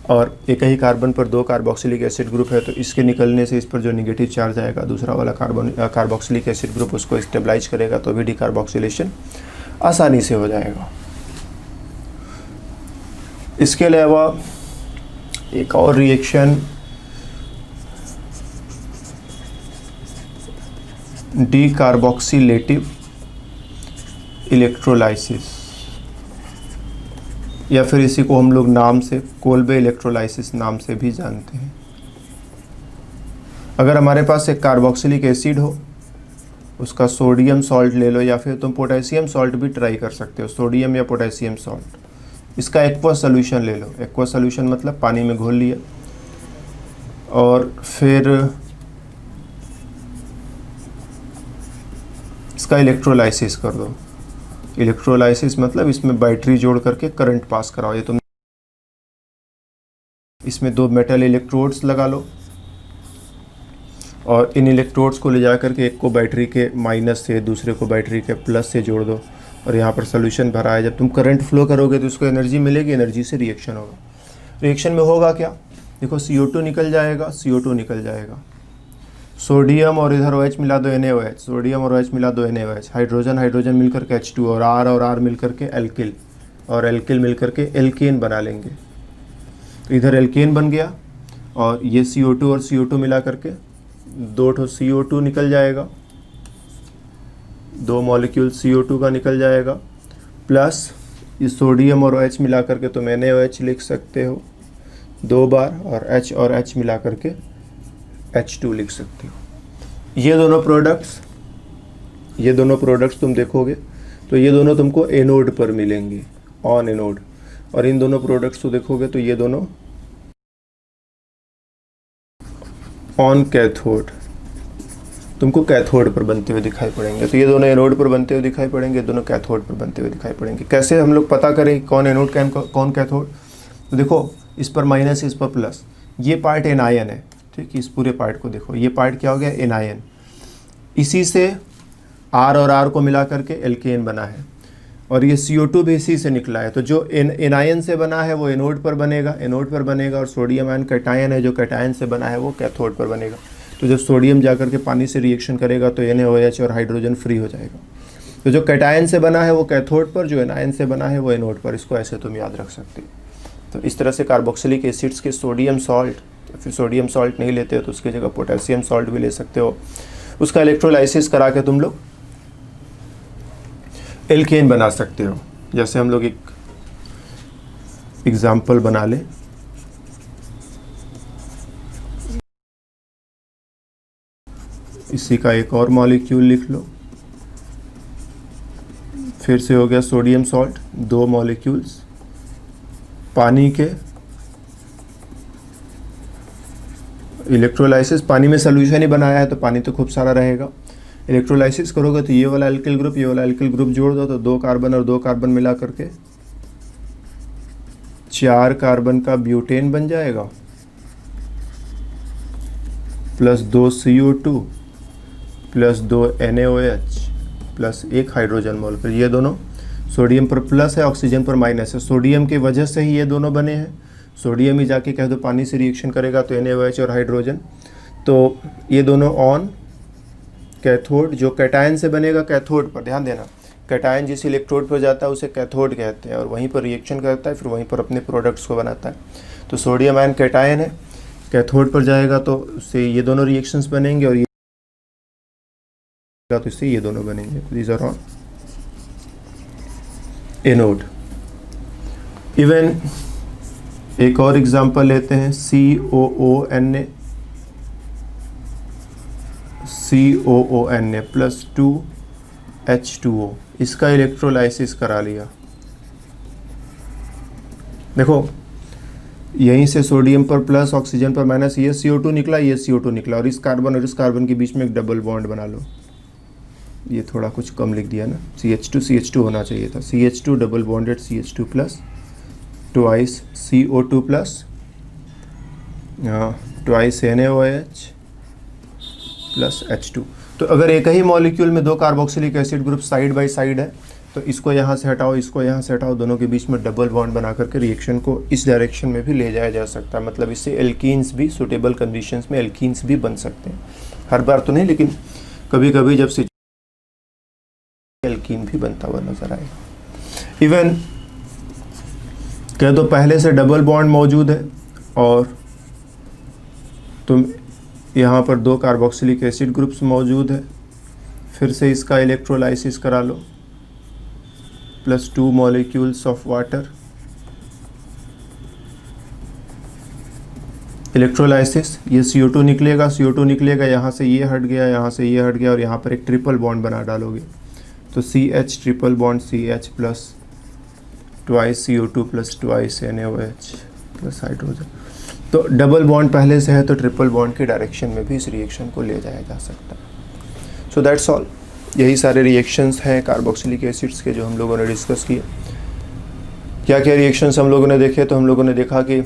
[SPEAKER 1] और एक ही कार्बन पर दो कार्बोक्सिलिक एसिड ग्रुप है तो इसके निकलने से इस पर जो नेगेटिव चार्ज आएगा दूसरा वाला कार्बोक्सिलिक एसिड ग्रुप उसको स्टेबलाइज करेगा, तो भी डिकार्बोक्सिलेशन आसानी से हो जाएगा। इसके अलावा एक और रिएक्शन डिकार्बोक्सिलेटिव इलेक्ट्रोलाइसिस, या फिर इसी को हम लोग नाम से कोल्बे इलेक्ट्रोलाइसिस नाम से भी जानते हैं। अगर हमारे पास एक कार्बोक्सिलिक एसिड हो, उसका सोडियम सॉल्ट ले लो, या फिर तुम पोटेशियम सॉल्ट भी ट्राई कर सकते हो, सोडियम या पोटेशियम सॉल्ट। इसका एक्वस सोल्यूशन ले लो, एक्वस सोल्यूशन मतलब पानी में घोल लिया, और फिर इसका इलेक्ट्रोलाइसिस कर दो। इलेक्ट्रोलाइसिस मतलब इसमें बैटरी जोड़ करके करंट पास कराओ। ये तुम इसमें दो मेटल इलेक्ट्रोड्स लगा लो और इन इलेक्ट्रोड्स को ले जा करके एक को बैटरी के माइनस से दूसरे को बैटरी के प्लस से जोड़ दो, और यहाँ पर सोल्यूशन भरा है। जब तुम करंट फ्लो करोगे तो उसको एनर्जी मिलेगी, एनर्जी से रिएक्शन होगा। रिएक्शन में होगा क्या, देखो CO2 निकल जाएगा, CO2 निकल जाएगा, सोडियम और इधर OH मिला दो NaOH, सोडियम और OH मिला दो NaOH, हाइड्रोजन हाइड्रोजन मिलकर के H2 और R मिलकर के एल्किल, और एल्किल मिलकर के एल्केन बना लेंगे। तो इधर एल्केन बन गया और ये CO2 और CO2 मिला करके दो ठो CO2 निकल जाएगा, दो मॉलिक्यूल CO2 का निकल जाएगा, प्लस ये सोडियम और OH मिला करके तुम NaOH लिख सकते हो 2 बार, और H और H मिला करके H2 लिख सकते हो। ये दोनों प्रोडक्ट्स तुम देखोगे तो ये दोनों तुमको एनोड पर मिलेंगे, ऑन एनोड, और इन दोनों प्रोडक्ट्स को देखोगे तो ये दोनों ऑन कैथोड, तुमको कैथोड पर बनते हुए दिखाई पड़ेंगे। तो ये दोनों एनोड पर बनते हुए दिखाई पड़ेंगे, दोनों कैथोड पर बनते हुए दिखाई पड़ेंगे। कैसे हम लोग पता करें कौन एनोड कौन कैथोड, तो देखो इस पर माइनस, इस पर प्लस, ये पार्ट एनायन है, ठीक, इस पूरे पार्ट को देखो, ये पार्ट क्या हो गया, एनायन, इसी से R और R को मिला करके एल्केन बना है, और ये CO2 भी इसी से निकला है। तो जो एनायन से बना है वो एनोड पर बनेगा, और सोडियम आयन कैटायन है जो कैटायन से बना है वो कैथोड पर बनेगा। तो जब सोडियम जा करके पानी से रिएक्शन करेगा तो NaOH और हाइड्रोजन फ्री हो जाएगा। तो जो कैटायन से बना है वो कैथोड पर, जो एनायन से बना है वो एनोड पर। इसको ऐसे तुम याद रख सकते हो। तो इस तरह से कार्बोक्सिलिक एसिड्स के सोडियम सॉल्ट, फिर सोडियम सॉल्ट नहीं लेते हो तो उसकी जगह पोटेशियम सॉल्ट भी ले सकते हो, उसका इलेक्ट्रोलाइसिस करा के तुम लोग एल्केन बना सकते हो। जैसे हम लोग एक एग्जाम्पल बना लें, इसी का एक और मॉलिक्यूल लिख लो, फिर से हो गया सोडियम सॉल्ट, 2 मॉलिक्यूल्स पानी के, इलेक्ट्रोलाइसिस, पानी में सोल्यूशन ही बनाया है तो पानी तो खूब सारा रहेगा। इलेक्ट्रोलाइसिस करोगे तो ये वाला एल्किल ग्रुप जोड़ दो तो 2 कार्बन और 2 कार्बन मिला करके 4 कार्बन का ब्यूटेन बन जाएगा, plus 2 CO2 plus 2 NaOH plus 1 hydrogen molecule. ये दोनों सोडियम पर प्लस है, ऑक्सीजन पर माइनस है। सोडियम की वजह से ही ये दोनों बने हैं। सोडियम ही जाके कह दो पानी से रिएक्शन करेगा तो NaOH और हाइड्रोजन, तो ये दोनों ऑन कैथोड, जो कैटायन से बनेगा कैथोड पर, ध्यान देना कैटायन जिस इलेक्ट्रोड पर जाता है उसे कैथोड कहते हैं और वहीं पर रिएक्शन करता है, फिर वहीं पर अपने प्रोडक्ट्स को बनाता है। तो सोडियम आयन कैटायन है, कैथोड पर जाएगा तो उससे ये दोनों रिएक्शंस बनेंगे और ये तो इससे ये दोनों बनेंगे। These are on anode. Even एक और एग्जांपल लेते हैं, COONA प्लस 2H2O, इसका इलेक्ट्रोलाइसिस करा लिया। देखो यहीं से सोडियम पर प्लस, ऑक्सीजन पर माइनस, ये CO2 निकला, ये CO2 निकला और इस कार्बन के बीच में एक डबल बॉन्ड बना लो। ये थोड़ा कुछ कम लिख दिया ना, CH2 होना चाहिए था, CH2 double bonded CH2 plus twice CO2 plus twice NaOH plus H2। तो अगर एक ही मॉलिक्यूल में दो carboxylic acid group side by side है तो इसको यहाँ से हटाओ, इसको यहाँ से हटाओ, दोनों के बीच में डबल बॉन्ड बना करके रिएक्शन को इस डायरेक्शन में भी ले जाया जा सकता है। मतलब इससे एल्कीन्स भी, सूटेबल कंडीशंस में एल्कीन्स भी बन सकते हैं। हर बार तो नहीं, लेकिन कभी कभी जब से एल्कीन भी बनता हुआ नजर आए। इवन कह दो पहले से डबल बॉन्ड मौजूद है और तुम यहाँ पर दो कार्बोक्सिलिक एसिड ग्रुप्स मौजूद है, फिर से इसका इलेक्ट्रोलाइसिस करा लो, plus 2 molecules of water, electrolysis, ये CO2 निकलेगा, यहाँ से ये हट गया, यहाँ से ये हट गया और यहाँ पर एक ट्रिपल बॉन्ड बना डालोगे तो CH triple bond CH plus twice CO2 plus twice NaOH plus hydrogen. तो डबल बॉन्ड पहले से है तो ट्रिपल बॉन्ड की डायरेक्शन में भी इस रिएक्शन को ले जाया जा सकता है। So that's all. यही सारे रिएक्शंस हैं कार्बोक्सिलिक एसिड्स के जो हम लोगों ने डिस्कस किए। क्या क्या रिएक्शंस हम लोगों ने देखे, तो हम लोगों ने देखा कि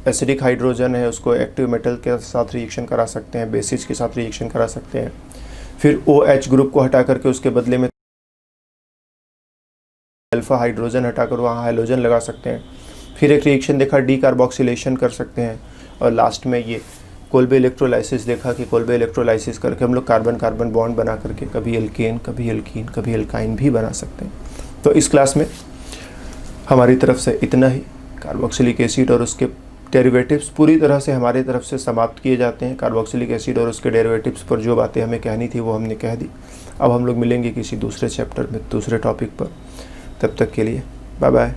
[SPEAKER 1] एसिडिक हाइड्रोजन है उसको एक्टिव मेटल के साथ रिएक्शन करा सकते हैं, बेसिस के साथ रिएक्शन करा सकते हैं। फिर OH ग्रुप को हटा करके उसके बदले में अल्फा हाइड्रोजन हटाकर वहाँ हाइड्रोजन लगा सकते हैं। फिर एक रिएक्शन देखा डीकार्बोक्सिलेशन कर सकते हैं और लास्ट में ये कोल्बे इलेक्ट्रोलाइसिस देखा कि कोल्बे इलेक्ट्रोलाइसिस करके हम लोग कार्बन कार्बन बॉन्ड बना करके कभी एल्केन, कभी एल्कीन, कभी एल्काइन भी बना सकते हैं। तो इस क्लास में हमारी तरफ से इतना ही। कार्बोक्सिलिक एसिड और उसके डेरिवेटिव्स पूरी तरह से हमारी तरफ से समाप्त किए जाते हैं। कार्बोक्सिलिक एसिड और उसके डेरिवेटिव्स पर जो बातें हमें कहनी थी वो हमने कह दी। अब हम लोग मिलेंगे किसी दूसरे चैप्टर में, दूसरे टॉपिक पर। तब तक के लिए बाय बाय।